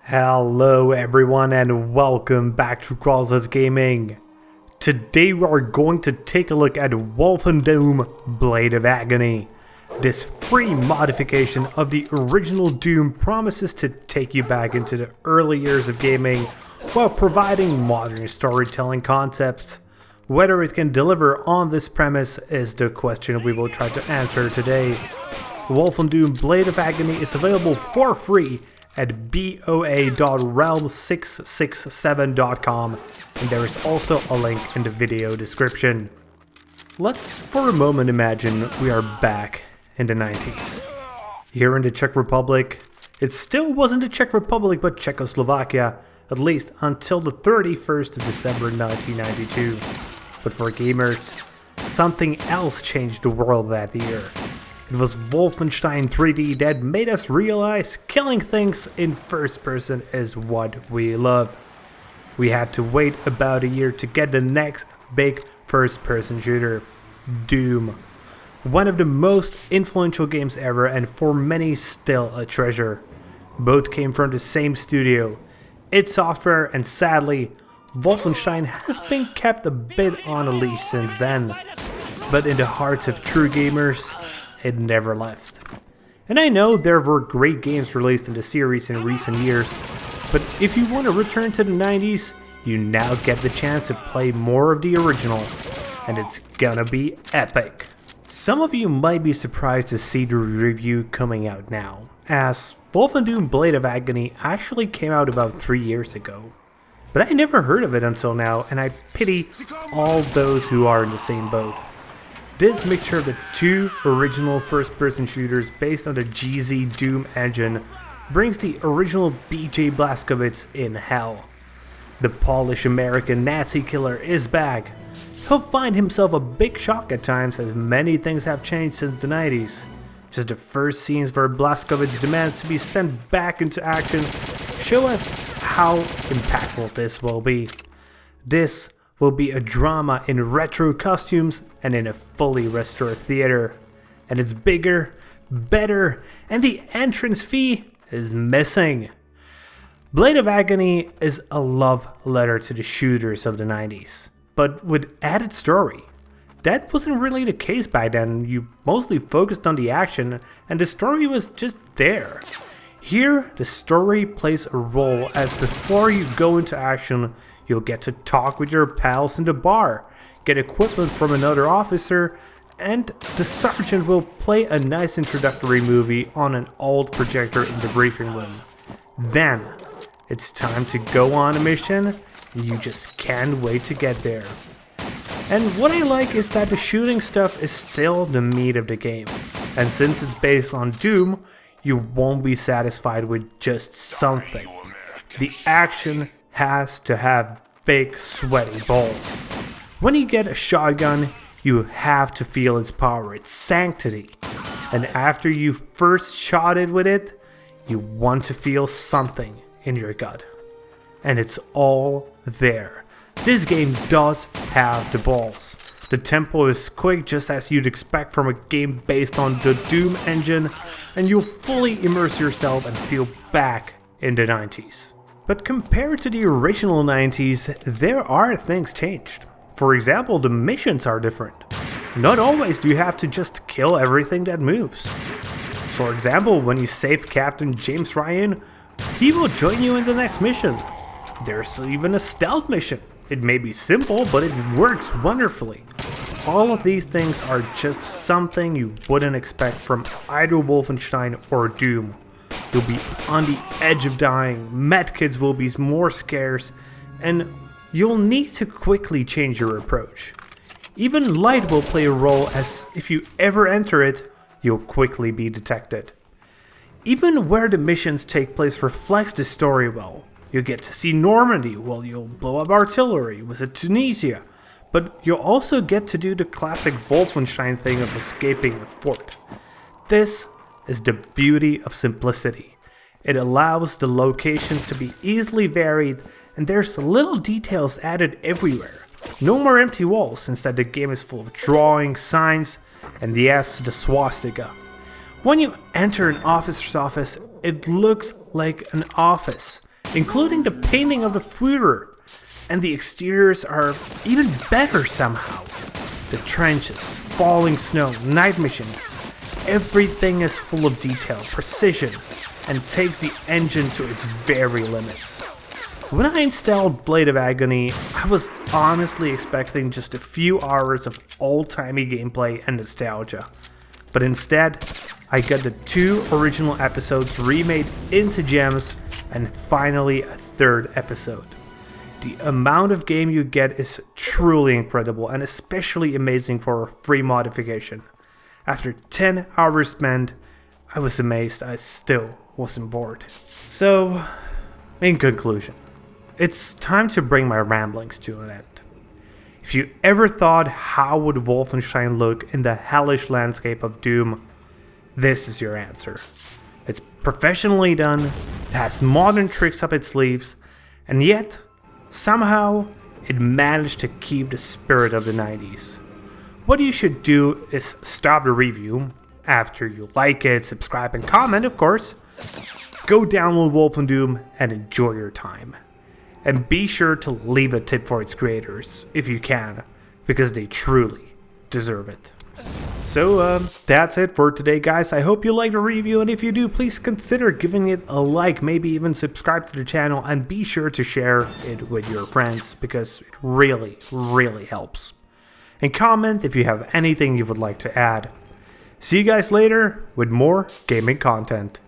Hello everyone and welcome back to Crawlers Gaming. Today we are going to take a look at Wolfendoom Blade of Agony. This free modification of the original Doom promises to take you back into the early years of gaming while providing modern storytelling concepts. Whether it can deliver on this premise is the question we will try to answer today. Wolfendoom Blade of Agony is available for free at boa.realm667.com, and there is also a link in the video description. Let's for a moment imagine we are back in the 90s. Here in the Czech Republic, it still wasn't the Czech Republic but Czechoslovakia, at least until the 31st of December 1992. But for gamers, something else changed the world that year. It was Wolfenstein 3D that made us realize killing things in first person is what we love. We had to wait about a year to get the next big first person shooter, Doom. One of the most influential games ever and for many still a treasure. Both came from the same studio, id Software, and sadly, Wolfenstein has been kept a bit on a leash since then. But in the hearts of true gamers, it never left. And I know there were great games released in the series in recent years, but if you want to return to the 90s, you now get the chance to play more of the original, and it's gonna be epic. Some of you might be surprised to see the review coming out now, as Wolfendoom Blade of Agony actually came out about 3 years ago. But I never heard of it until now, and I pity all those who are in the same boat. This mixture of the two original first-person shooters based on the GZ Doom engine brings the original BJ Blazkowicz in hell. The Polish-American Nazi killer is back. He'll find himself a big shock at times as many things have changed since the 90s. Just the first scenes where Blazkowicz demands to be sent back into action show us how impactful this will be. This will be a drama in retro costumes and in a fully restored theater. And it's bigger, better, and the entrance fee is missing. Blade of Agony is a love letter to the shooters of the 90s, but with added story. That wasn't really the case back then. You mostly focused on the action and the story was just there. Here, the story plays a role as before you go into action, you'll get to talk with your pals in the bar, get equipment from another officer, and the sergeant will play a nice introductory movie on an old projector in the briefing room. Then, it's time to go on a mission, and you just can't wait to get there. And what I like is that the shooting stuff is still the meat of the game, and since it's based on Doom, you won't be satisfied with just something. The action has to have big sweaty balls. When you get a shotgun, you have to feel its power, its sanctity. And after you first shot it with it, you want to feel something in your gut. And it's all there. This game does have the balls. The tempo is quick just as you'd expect from a game based on the Doom engine, and you'll fully immerse yourself and feel back in the 90s. But compared to the original 90s, there are things changed. For example, the missions are different. Not always do you have to just kill everything that moves. For example, when you save Captain James Ryan, he will join you in the next mission. There's even a stealth mission. It may be simple, but it works wonderfully. All of these things are just something you wouldn't expect from either Wolfenstein or Doom. You'll be on the edge of dying, medkits will be more scarce, and you'll need to quickly change your approach. Even light will play a role, as if you ever enter it, you'll quickly be detected. Even where the missions take place reflects the story well. You'll get to see Normandy, while you'll blow up artillery, visit Tunisia, but you'll also get to do the classic Wolfenstein thing of escaping a fort. This is the beauty of simplicity. It allows the locations to be easily varied, and there's little details added everywhere. No more empty walls, instead the game is full of drawings, signs, and yes, the swastika. When you enter an officer's office, it looks like an office. including the painting of the Führer, and the exteriors are even better somehow. The trenches, falling snow, night missions, everything is full of detail, precision, and takes the engine to its very limits. When I installed Blade of Agony, I was honestly expecting just a few hours of old-timey gameplay and nostalgia. But instead, I got the 2 original episodes remade into gems, and finally a 3rd episode. The amount of game you get is truly incredible and especially amazing for a free modification. After 10 hours spent, I was amazed I still wasn't bored. So, in conclusion, it's time to bring my ramblings to an end. If you ever thought how would Wolfenstein look in the hellish landscape of Doom, this is your answer. It's professionally done, it has modern tricks up its sleeves, and yet, somehow, it managed to keep the spirit of the 90s. What you should do is stop the review, after you like it, subscribe and comment of course, go download Wolfendoom and enjoy your time. And be sure to leave a tip for its creators, if you can, because they truly deserve it. So, that's it for today, guys. I hope you liked the review, and if you do, please consider giving it a like, maybe even subscribe to the channel, and be sure to share it with your friends, because it really, really helps. And comment if you have anything you would like to add. See you guys later with more gaming content.